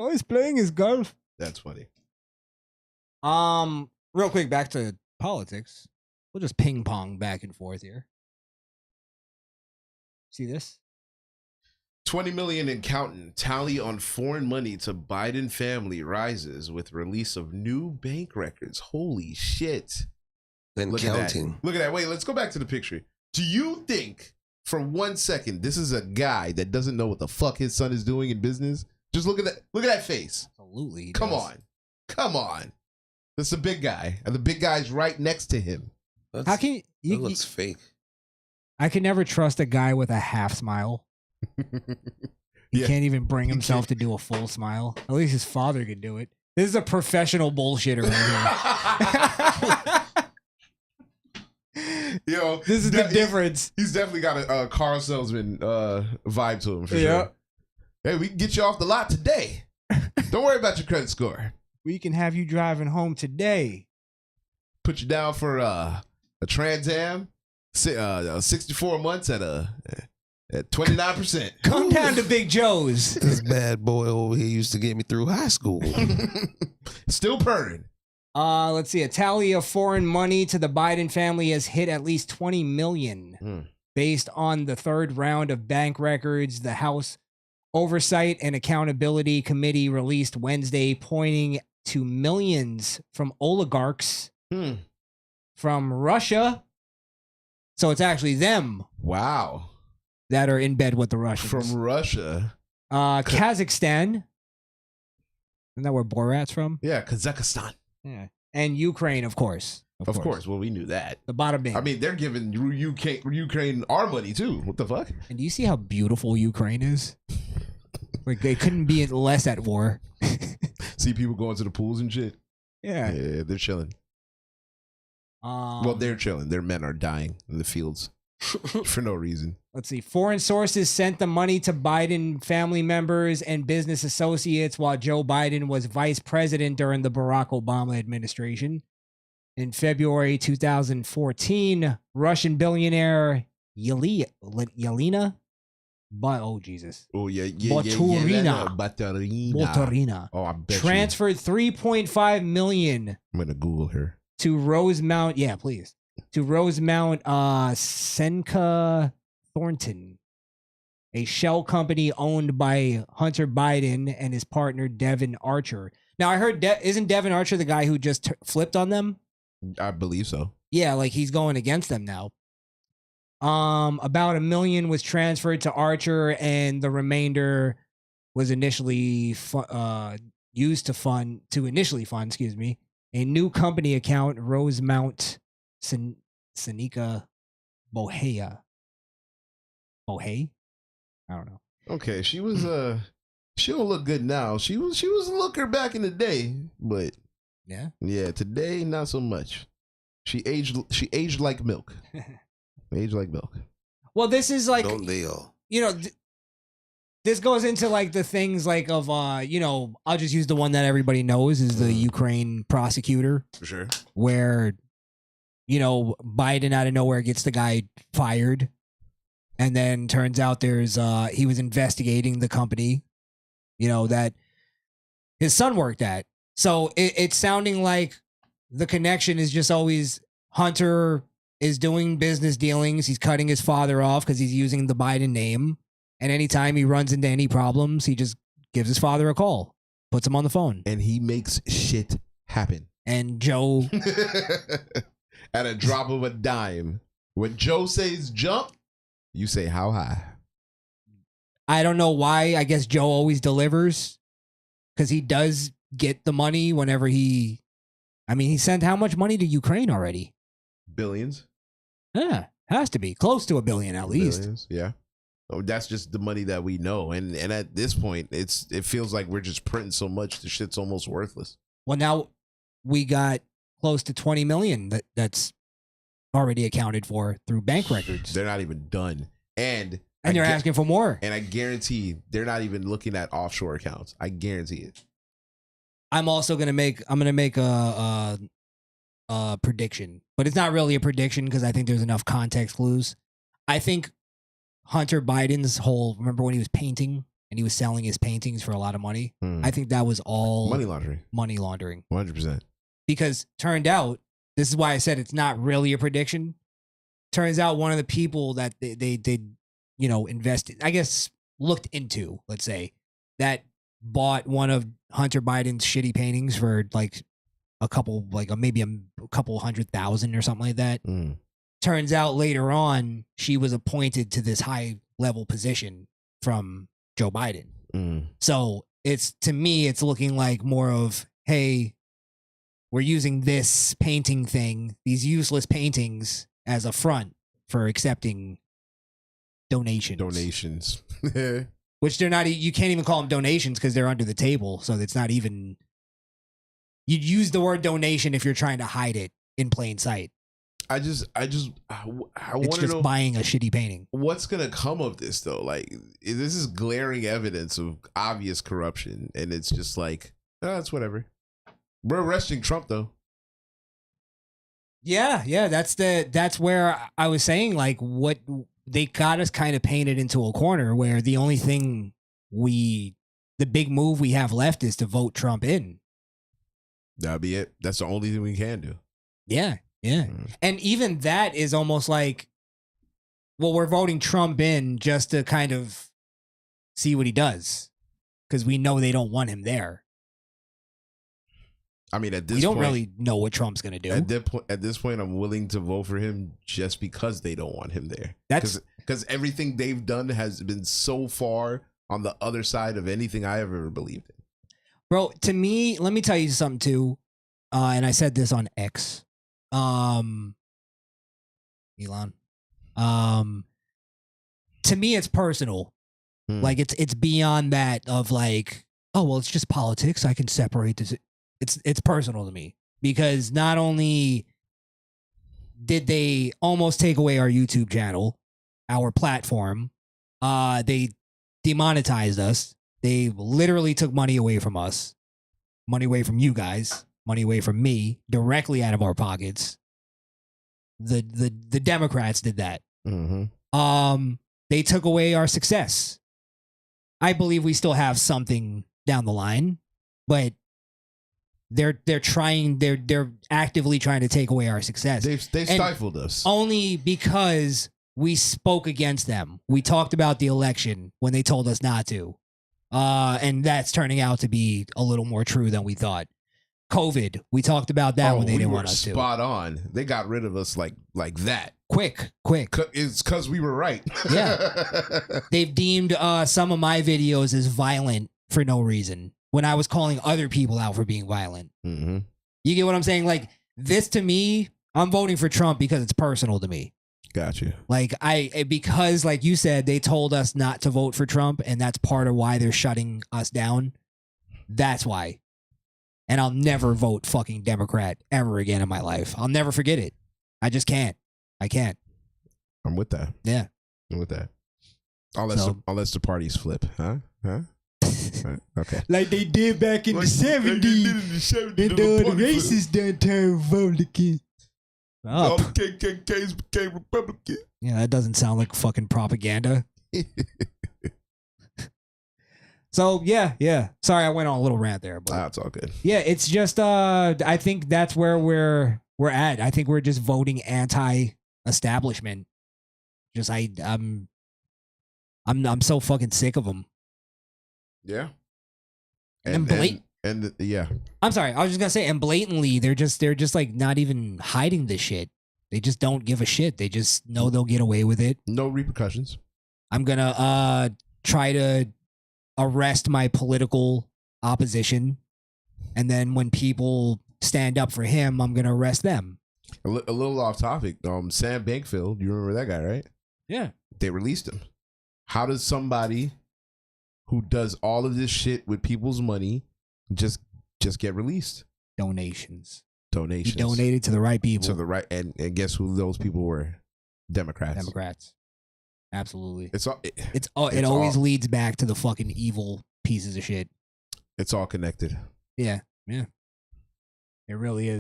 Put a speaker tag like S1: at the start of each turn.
S1: Oh, he's playing his golf.
S2: That's funny.
S1: Real quick, back to politics. We'll just ping pong back and forth here. See this?
S2: 20 million accountant tally on foreign money to Biden family rises with release of new bank records. Holy shit.
S3: Then
S2: Look
S3: counting.
S2: At that. Look at that. Wait, let's go back to the picture. Do you think for 1 second this is a guy that doesn't know what the fuck his son is doing in business? Just look at that. Look at that face.
S1: Absolutely.
S2: Come on. That's a big guy. And the big guy's right next to him.
S1: How can you?
S3: That looks fake.
S1: I can never trust a guy with a half smile. He can't even bring himself to do a full smile. At least his father can do it. This is a professional bullshitter right here.
S2: Yo,
S1: this is the difference.
S2: He's definitely got a car salesman vibe to him for sure. Hey, we can get you off the lot today. Don't worry about your credit score.
S1: We can have you driving home today.
S2: Put you down for a Trans Am, 64 months at 29%.
S1: Come down to Big Joe's.
S3: This bad boy over here used to get me through high school.
S2: Still purring.
S1: Let's see. A tally of foreign money to the Biden family has hit at least 20 million. Based on the third round of bank records, the House Oversight and Accountability Committee released Wednesday, pointing to millions from oligarchs from Russia. So it's actually them.
S2: Wow.
S1: That are in bed with the Russians.
S2: From Russia.
S1: Kazakhstan. Isn't that where Borat's from?
S2: Yeah, Kazakhstan.
S1: Yeah. And Ukraine, of course.
S2: Of course. Well, we knew that.
S1: The bottom bing.
S2: I mean, they're giving Ukraine our money, too. What the fuck?
S1: And do you see how beautiful Ukraine is? Like, they couldn't be less at war.
S2: See people going to the pools and shit?
S1: Yeah.
S2: Yeah, they're chilling. Well, they're chilling. Their men are dying in the fields for no reason.
S1: Let's see. Foreign sources sent the money to Biden family members and business associates while Joe Biden was vice president during the Barack Obama administration. In February 2014, Russian billionaire Yelena, Baturina.
S2: Oh, I bet
S1: transferred $3.5 million.
S2: I'm gonna Google her.
S1: To Rosemount, yeah, please. To Rosemount Senka Thornton, a shell company owned by Hunter Biden and his partner Devin Archer. Now I heard, isn't Devin Archer the guy who just flipped on them?
S2: I believe so.
S1: Yeah, like he's going against them now. About $1 million was transferred to Archer, and the remainder was initially used to initially fund, a new company account, Rosemount Seneca Bohea. I don't know.
S2: Okay, she was she don't look good now. She was a looker back in the day, but yeah, today not so much. She aged like milk. Aged like milk.
S1: Well, this is like,
S3: don't they all?
S1: You know, this goes into like the things like of I'll just use the one that everybody knows is the Ukraine prosecutor.
S2: For sure.
S1: Where Biden out of nowhere gets the guy fired. And then turns out he was investigating the company, that his son worked at. So it's sounding like the connection is just always Hunter is doing business dealings. He's cutting his father off because he's using the Biden name. And anytime he runs into any problems, he just gives his father a call, puts him on the phone.
S2: And he makes shit happen.
S1: And Joe...
S2: At a drop of a dime. When Joe says jump, you say how high?
S1: I don't know why. I guess Joe always delivers because he does get the money whenever he sent how much money to Ukraine already?
S2: Billions.
S1: Yeah, has to be close to $1 billion at least.
S2: Billions, yeah. Oh, that's just the money that we know. And at this point, it feels like we're just printing so much the shit's almost worthless.
S1: Well, now we got close to 20 million that's already accounted for through bank records.
S2: They're not even done. And
S1: they're asking for more.
S2: And I guarantee they're not even looking at offshore accounts. I guarantee it.
S1: I'm also going to make a prediction, but it's not really a prediction because I think there's enough context clues. I think Hunter Biden's remember when he was painting and he was selling his paintings for a lot of money. I think that was all
S2: money laundering.
S1: Money laundering.
S2: 100%.
S1: Because turned out, this is why I said it's not really a prediction. Turns out one of the people that they invested, I guess, looked into, let's say, that bought one of Hunter Biden's shitty paintings for like a couple, like maybe a couple $100,000 or something like that. Turns out later on, she was appointed to this high level position from Joe Biden. So to me, it's looking like more of, hey, we're using this painting thing, these useless paintings, as a front for accepting donations. Which they're not, you can't even call them donations because they're under the table. So it's not even, you'd use the word donation if you're trying to hide it in plain sight.
S2: I want to know
S1: buying a shitty painting.
S2: What's going to come of this though? Like, this is glaring evidence of obvious corruption. And it's just like, it's whatever. We're arresting Trump though.
S1: Yeah. That's where I was saying, like, what they got us kind of painted into a corner where the only thing the big move we have left is to vote Trump in.
S2: That'll be it. That's the only thing we can do.
S1: Yeah. And even that is almost like, well, we're voting Trump in just to kind of see what he does because we know they don't want him there.
S2: I mean, at this
S1: we don't
S2: point,
S1: really know what Trump's going to do.
S2: At this point, I'm willing to vote for him just because they don't want him there. That's because everything they've done has been so far on the other side of anything I ever believed in.
S1: Bro, to me, let me tell you something too. And I said this on X. Elon. To me, it's personal. Like it's beyond that of like, oh well, it's just politics. I can separate this. It's personal to me because not only did they almost take away our YouTube channel, our platform, they demonetized us. They literally took money away from us, money away from you guys, money away from me, directly out of our pockets. The Democrats did that. They took away our success. I believe we still have something down the line, but they're actively trying to take away our success.
S2: They stifled us
S1: only because we spoke against them. We talked about the election when they told us not to, and that's turning out to be a little more true than we thought. COVID, we talked about that when they didn't want us to.
S2: Spot on. They got rid of us like that.
S1: Quick.
S2: It's because we were right.
S1: Yeah. They've deemed some of my videos as violent for no reason when I was calling other people out for being violent. You get what I'm saying? Like, this to me, I'm voting for Trump because it's personal to me.
S2: Got you.
S1: Like, because like you said, they told us not to vote for Trump, and that's part of why they're shutting us down. That's why. And I'll never vote fucking Democrat ever again in my life. I'll never forget it. I just can't. I can't.
S2: I'm with that.
S1: Yeah.
S2: I'm with that. Unless the parties flip, huh? Okay.
S1: Like they did back in the 70s. And the racists done turned Republican.
S2: All the KKKs became Republican.
S1: Yeah, that doesn't sound like fucking propaganda. So yeah. Sorry, I went on a little rant there, but
S2: that's all good.
S1: Yeah, it's just I think that's where we're at. I think we're just voting anti-establishment. Just I'm so fucking sick of them.
S2: Yeah.
S1: And
S2: yeah.
S1: I'm sorry. I was just gonna say, and blatantly, they're just like not even hiding this shit. They just don't give a shit. They just know they'll get away with it.
S2: No repercussions.
S1: I'm gonna try to arrest my political opposition, and then when people stand up for him, I'm gonna arrest them.
S2: A little off topic. Sam Bankfield, you remember that guy, right?
S1: Yeah.
S2: They released him. How does somebody who does all of this shit with people's money just get released?
S1: Donations.
S2: He
S1: donated to the right people.
S2: To the right, and guess who those people were? Democrats.
S1: Absolutely.
S2: It
S1: always leads back to the fucking evil pieces of shit.
S2: It's all connected.
S1: Yeah. It really is.